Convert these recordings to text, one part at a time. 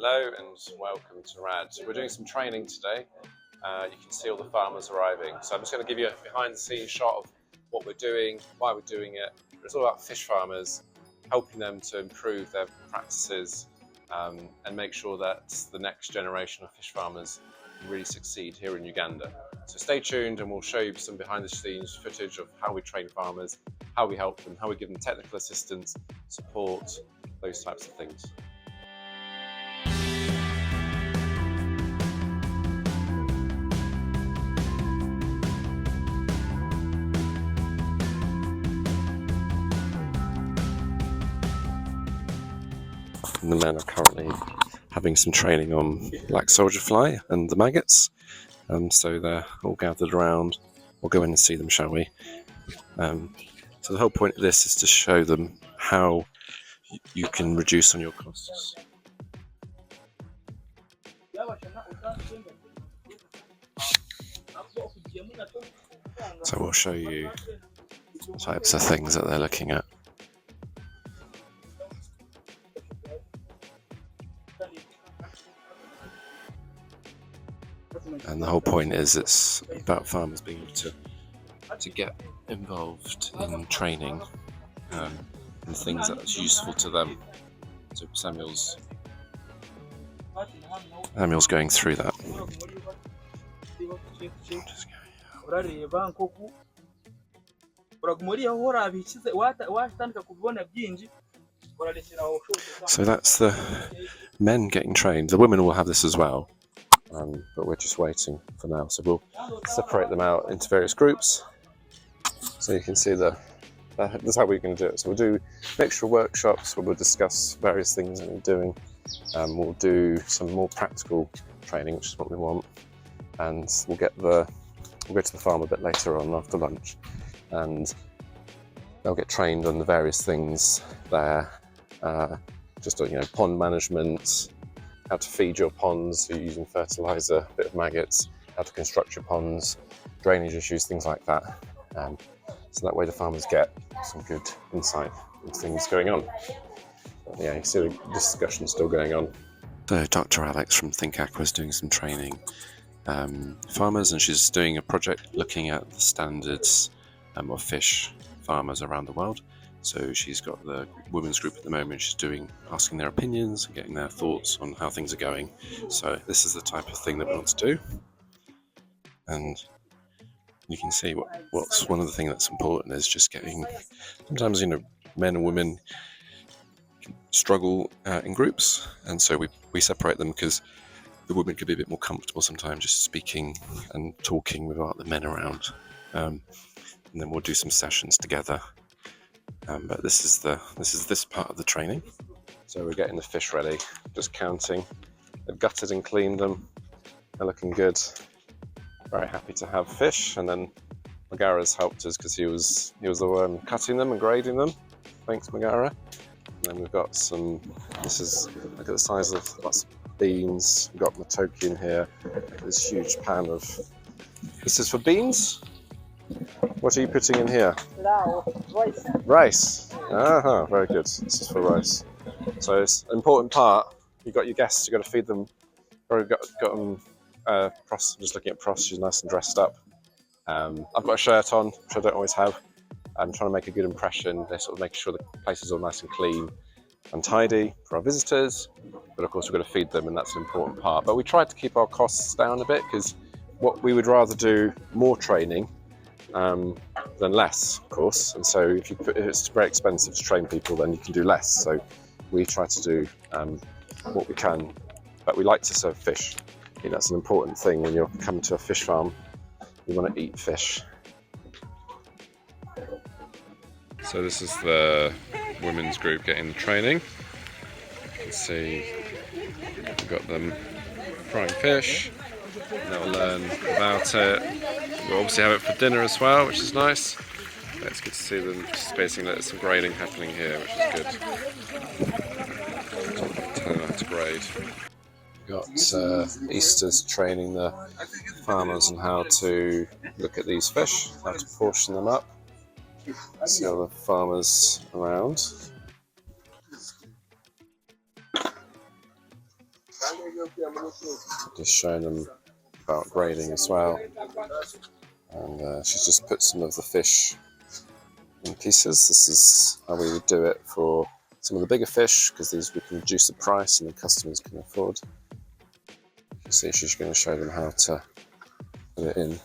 Hello and welcome to RAD. We're doing some training today. You can see all the farmers arriving. So I'm just going to give you a behind the scenes shot of what we're doing, why we're doing it. It's all about fish farmers, helping them to improve their practices and make sure that the next generation of fish farmers can really succeed here in Uganda. So stay tuned and we'll show you some behind the scenes footage of how we train farmers, how we help them, how we give them technical assistance, support, those types of things. And the men are currently having some training on black soldier fly and the maggots, so they're all gathered around. We'll go in and see them, shall we? So the whole point of this is to show them how you can reduce on your costs. So we'll show you the types of things that they're looking at. And the whole point is it's about farmers being able to get involved in training and things that's useful to them. So Samuel's going through that. So that's the men getting trained. The women will have this as well. But we're just waiting for now, so we'll separate them out into various groups so you can see that's how we're going to do it. So we'll do mixture workshops where we'll discuss various things that we're doing, we'll do some more practical training, which is what we want, and we'll go to the farm a bit later on after lunch and they'll get trained on the various things there, just pond management, how to feed your ponds, so you're using fertiliser, a bit of maggots, how to construct your ponds, drainage issues, things like that. So that way the farmers get some good insight into things going on. But yeah, you see the discussion still going on. So Dr. Alex from Think Aqua is doing some training farmers, and she's doing a project looking at the standards of fish farmers around the world. So she's got the women's group at the moment. She's asking their opinions and getting their thoughts on how things are going. So this is the type of thing that we want to do. And you can see what's one of the things that's important is just getting, sometimes, men and women struggle in groups. And so we separate them because the women could be a bit more comfortable sometimes just speaking and talking without the men around. And then we'll do some sessions together. But this is this part of the training. So we're getting the fish ready, just counting. They've gutted and cleaned them. They're looking good. Very happy to have fish. And then Magara's helped us because he was the one cutting them and grading them. Thanks, Magara. And then we've got some. Look at the size of lots of beans. We've got Matoki in here. This huge pan of. This is for beans. What are you putting in here? Rice. Rice. Very good. This is for rice. So it's an important part. You've got your guests, you've got to feed them. Got them. Pros, I'm just looking at Pros, she's nice and dressed up. I've got a shirt on, which I don't always have. I'm trying to make a good impression. They're sort of making sure the place is all nice and clean and tidy for our visitors. But of course, we've got to feed them, and that's an important part. But we tried to keep our costs down a bit because what we would rather do more training than less, of course. And so if it's very expensive to train people, then you can do less. So we try to do what we can, but we like to serve fish. I think that's an important thing when you're coming to a fish farm. You want to eat fish. So this is the women's group getting the training. You can see we've got them frying fish. And they'll learn about it. We'll obviously have it for dinner as well, which is nice. But it's good to see them participating. There's some grading happening here, which is good. Tell them how to grade. We've got Easter's training the farmers on how to look at these fish, how to portion them up. See all the farmers around. Just showing them about grading as well. And she's just put some of the fish in pieces. This is how we would do it for some of the bigger fish, because these we can reduce the price and the customers can afford. You can see she's going to show them how to put it in.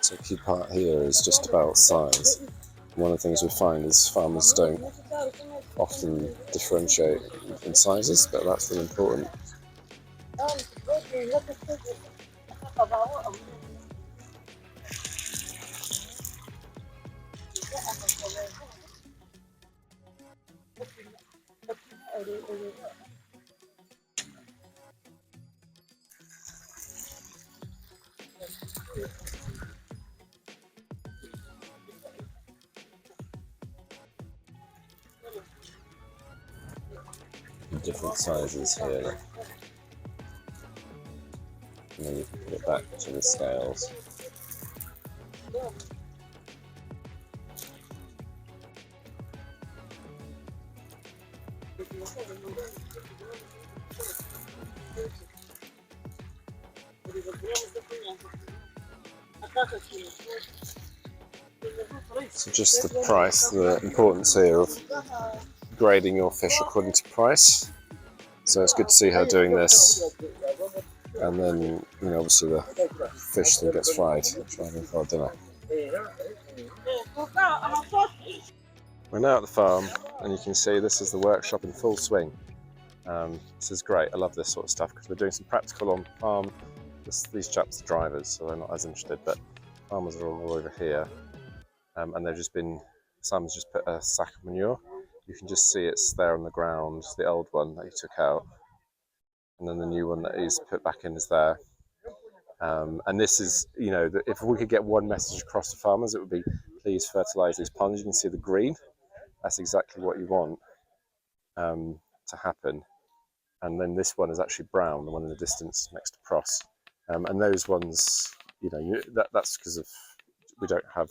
So the key part here is just about size. One of the things we find is farmers don't often differentiate in sizes, but that's really important. Different sizes here, and then you can put it back to the scales. So just the price, the importance here of grading your fish according to price. So it's good to see her doing this, and then, you know, obviously the fish that gets fried for dinner. We're now at the farm, and you can see this is the workshop in full swing. This is great. I love this sort of stuff because we're doing some practical on farm. These chaps are drivers, so they're not as interested, but farmers are all over here, and they've just been, Simon's just put a sack of manure. You can just see it's there on the ground, the old one that he took out, and then the new one that he's put back in is there. And this is, you know, if we could get one message across to farmers, it would be, please fertilise these ponds. You can see the green. That's exactly what you want to happen. And then this one is actually brown, the one in the distance next to Pross. And those ones, you know, that's because of we don't have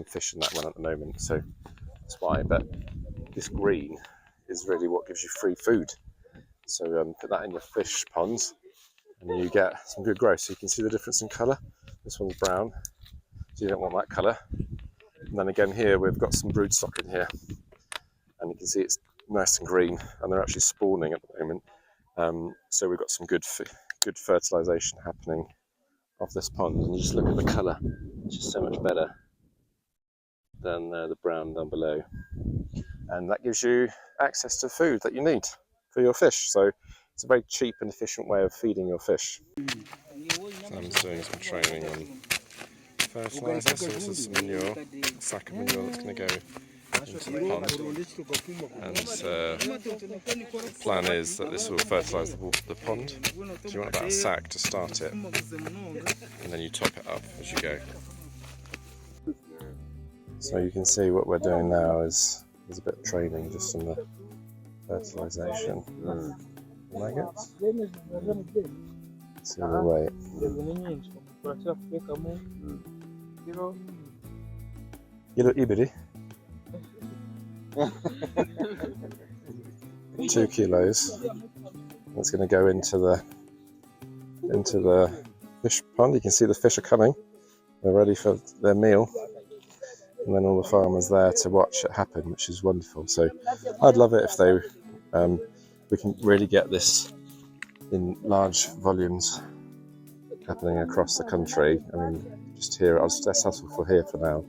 fish in that one at the moment, so that's why. But this green is really what gives you free food. So put that in your fish ponds, and you get some good growth. So you can see the difference in colour. This one's brown, so you don't want that colour. And then again here, we've got some broodstock in here, and you can see it's nice and green, and they're actually spawning at the moment. So we've got some good fertilisation happening off this pond, and you just look at the colour, it's just so much better than the brown down below, and that gives you access to food that you need for your fish. So it's a very cheap and efficient way of feeding your fish. So I'm doing some training on fertiliser. So this is some manure, a sack of manure that's going to go into the pond, and the plan is that this will fertilise the pond. So you want about a sack to start it, and then you top it up as you go. So you can see what we're doing now is there's a bit of training just on the fertilisation of maggots. See the weight. Kilo ibiri. 2 kilos. It's going to go into the fish pond. You can see the fish are coming. They're ready for their meal, and then all the farmers there to watch it happen, which is wonderful. So I'd love it if we can really get this in large volumes happening across the country. I mean, just here, I'll just settle for here for now.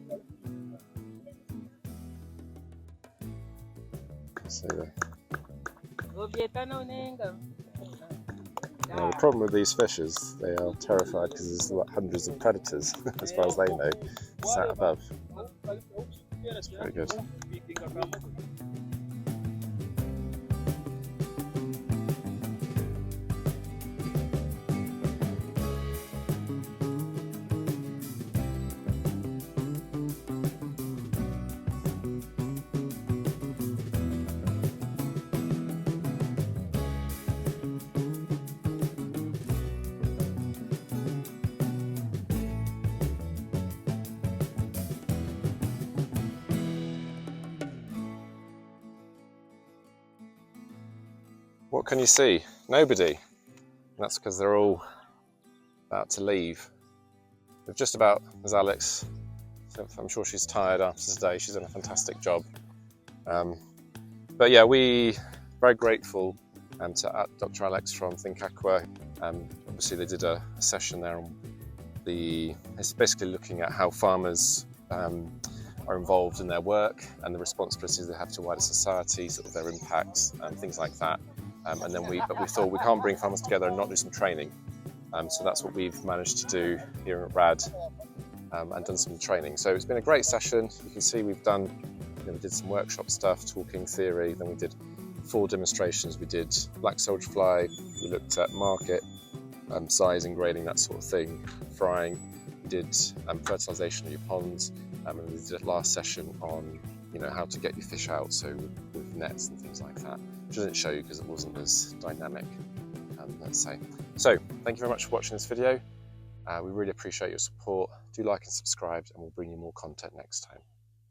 So, now, the problem with these fish is they are terrified because there's like hundreds of predators, as far as they know, sat above. It's very good. What can you see? Nobody. And that's because they're all about to leave. We've just about, as Alex, I'm sure she's tired after today, she's done a fantastic job. But yeah, we very grateful to Dr. Alex from Think Aqua. Obviously they did a session there on it's basically looking at how farmers are involved in their work and the responsibilities they have to wider society, sort of their impacts and things like that. And then we thought we can't bring farmers together and not do some training. So that's what we've managed to do here at RAD and done some training. So it's been a great session. You can see we did some workshop stuff, talking theory, then we did 4 demonstrations. We did black soldier fly, we looked at market, sizing, grading, that sort of thing, frying, we did fertilisation of your ponds, and we did a last session on how to get your fish out, so with nets and things like that, which I didn't show you because it wasn't as dynamic, let's say. So thank you very much for watching this video. We really appreciate your support. Do like and subscribe, and we'll bring you more content next time.